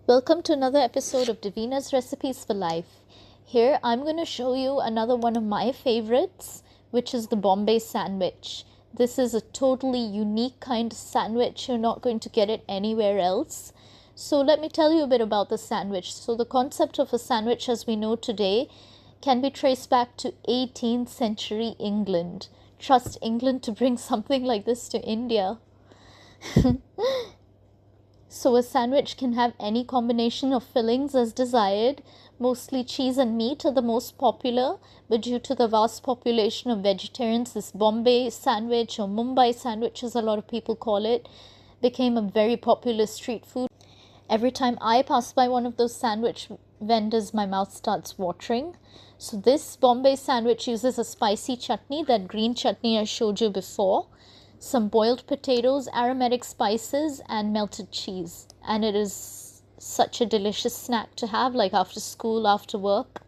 Welcome to another episode of Davina's Recipes for Life. Here I'm going to show you another one of my favorites, which is the Bombay Sandwich. This is a totally unique kind of sandwich. You're not going to get it anywhere else. So let me tell you a bit about the sandwich. So the concept of a sandwich as we know today can be traced back to 18th century England. Trust England to bring something like this to India. So a sandwich can have any combination of fillings as desired. Mostly cheese and meat are the most popular, but due to the vast population of vegetarians, this Bombay Sandwich or Mumbai Sandwich, as a lot of people call it, became a very popular street food. Every time I pass by one of those sandwich vendors, my mouth starts watering. So this Bombay Sandwich uses a spicy chutney, that green chutney I showed you before, some boiled potatoes, aromatic spices, and melted cheese. And it is such a delicious snack to have, like after school, after work.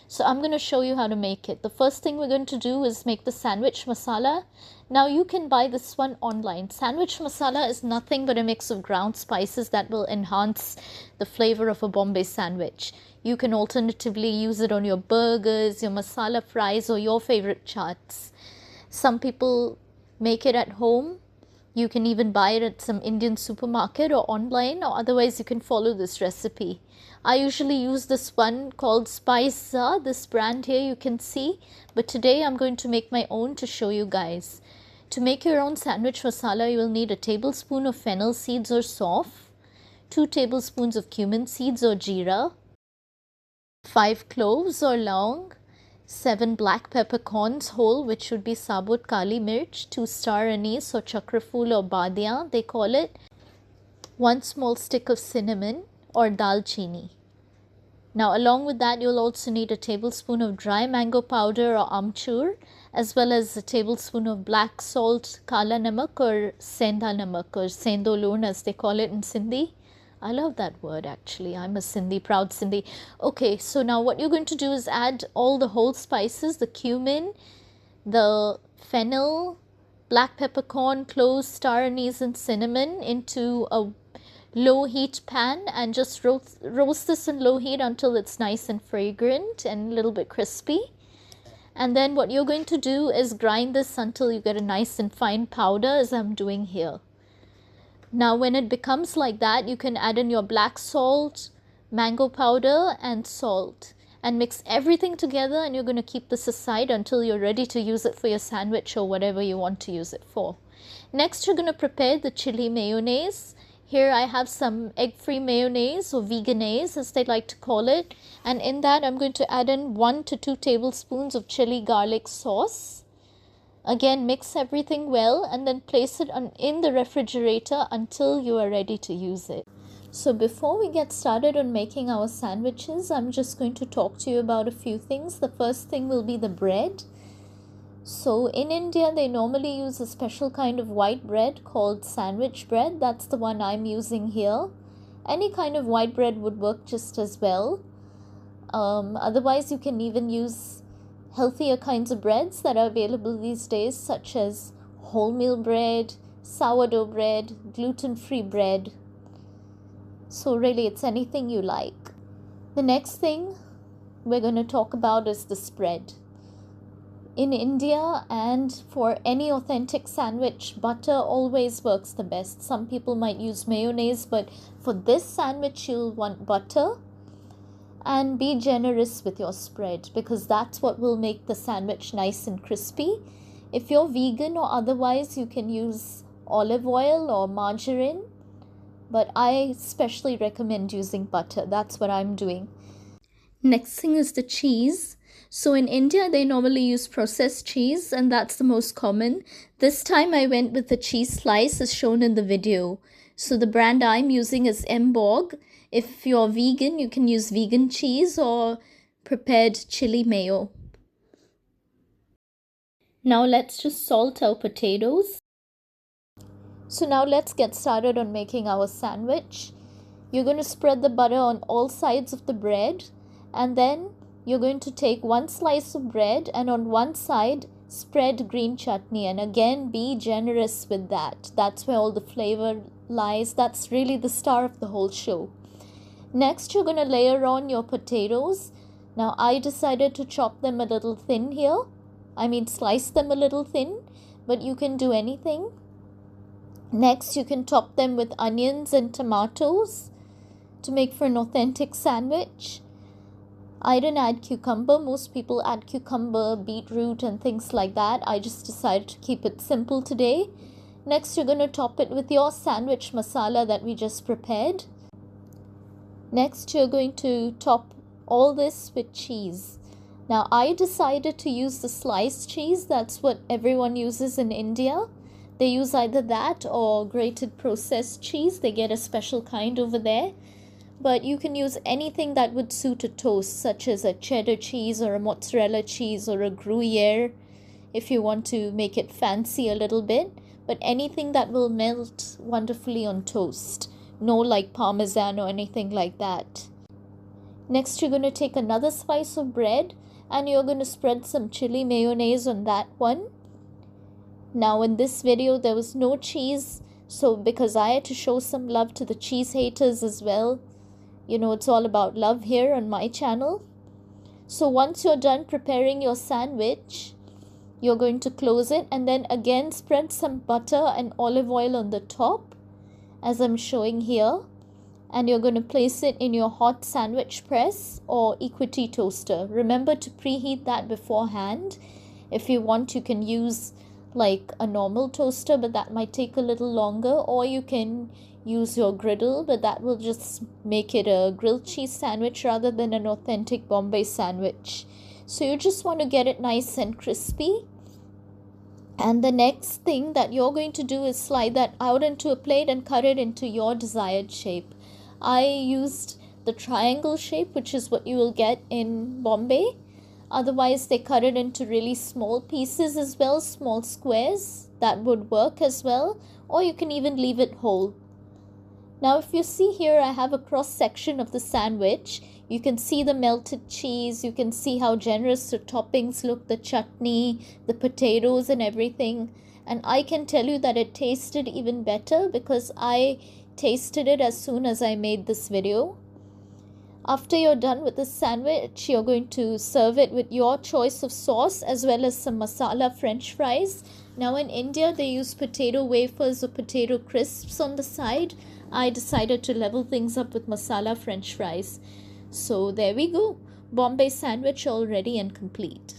So I'm going to show you how to make it. The first thing we're going to do is make the sandwich masala. Now you can buy this one online. Sandwich masala is nothing but a mix of ground spices that will enhance the flavor of a Bombay sandwich. You can alternatively use it on your burgers, your masala fries, or your favorite chaats. Some people make it at home. You can even buy it at some Indian supermarket or online, or otherwise you can follow this recipe. I usually use this one called Spice-za, this brand here you can see, but today I'm going to make my own to show you guys. To make your own sandwich masala, you will need a tablespoon of fennel seeds or sauf, 2 tablespoons of cumin seeds or jeera, 5 cloves or laung, 7 black peppercorns whole, which would be sabut kali mirch, 2 star anise or chakrafool or badiya they call it, 1 small stick of cinnamon or dalchini. Now along with that you'll also need a tablespoon of dry mango powder or amchur, as well as a tablespoon of black salt, kala namak or senda namak or sendo loon as they call it in Sindhi. I love that word actually. I'm a Sindhi, proud Sindhi. Okay, so now what you're going to do is add all the whole spices, the cumin, the fennel, black peppercorn, cloves, star anise and cinnamon into a low heat pan and just roast this in low heat until it's nice and fragrant and a little bit crispy. And then what you're going to do is grind this until you get a nice and fine powder, as I'm doing here. Now when it becomes like that, you can add in your black salt, mango powder and salt and mix everything together, and you're going to keep this aside until you're ready to use it for your sandwich or whatever you want to use it for. Next, you're going to prepare the chili mayonnaise. Here I have some egg-free mayonnaise or veganese as they like to call it, and in that I'm going to add in 1 to 2 tablespoons of chili garlic sauce. Again, mix everything well and then place it in the refrigerator until you are ready to use it. So before we get started on making our sandwiches, I'm just going to talk to you about a few things. The first thing will be the bread. So in India, they normally use a special kind of white bread called sandwich bread. That's the one I'm using here. Any kind of white bread would work just as well. Otherwise, you can even use healthier kinds of breads that are available these days, such as wholemeal bread, sourdough bread, gluten-free bread. So really, it's anything you like. The next thing we're going to talk about is the spread. In India and for any authentic sandwich, butter always works the best. Some people might use mayonnaise, but for this sandwich you'll want butter. And be generous with your spread, because that's what will make the sandwich nice and crispy. If you're vegan or otherwise, you can use olive oil or margarine, but I especially recommend using butter. That's what I'm doing. Next thing is the cheese. So in India, they normally use processed cheese, and that's the most common. This time I went with the cheese slice as shown in the video. So the brand I'm using is Mbog. If you're vegan, you can use vegan cheese or prepared chili mayo. Now let's just salt our potatoes. So now let's get started on making our sandwich. You're going to spread the butter on all sides of the bread, and then you're going to take 1 slice of bread and on one side spread green chutney, and again be generous with that. That's where all the flavor lies. That's really the star of the whole show. Next, you're going to layer on your potatoes. Now, I decided to chop them a little thin here. I mean, slice them a little thin, but you can do anything. Next, you can top them with onions and tomatoes to make for an authentic sandwich. I didn't add cucumber. Most people add cucumber, beetroot, and things like that. I just decided to keep it simple today. Next, you're going to top it with your sandwich masala that we just prepared. Next, you're going to top all this with cheese. Now, I decided to use the sliced cheese. That's what everyone uses in India. They use either that or grated processed cheese. They get a special kind over there. But you can use anything that would suit a toast, such as a cheddar cheese or a mozzarella cheese or a Gruyere, if you want to make it fancy a little bit. But anything that will melt wonderfully on toast. No like parmesan or anything like that. Next, you're going to take another slice of bread and you're going to spread some chili mayonnaise on that one. Now, in this video, there was no cheese, so because I had to show some love to the cheese haters as well. You know, it's all about love here on my channel. So once you're done preparing your sandwich, you're going to close it and then again spread some butter and olive oil on the top, as I'm showing here. And you're going to place it in your hot sandwich press or equity toaster. Remember to preheat that beforehand. If you want, you can use like a normal toaster, but that might take a little longer, or you can use your griddle, but that will just make it a grilled cheese sandwich rather than an authentic Bombay sandwich. So you just want to get it nice and crispy. And the next thing that you're going to do is slide that out into a plate and cut it into your desired shape. I used the triangle shape, which is what you will get in Bombay. Otherwise, they cut it into really small pieces as well, small squares. That would work as well. Or you can even leave it whole. Now, if you see here, I have a cross section of the sandwich. You can see the melted cheese. You can see how generous the toppings look, the chutney, the potatoes and everything. And I can tell you that it tasted even better because I tasted it as soon as I made this video. After you're done with the sandwich, you're going to serve it with your choice of sauce as well as some masala French fries. Now in India, they use potato wafers or potato crisps on the side. I decided to level things up with masala French fries. So there we go. Bombay sandwich all ready and complete.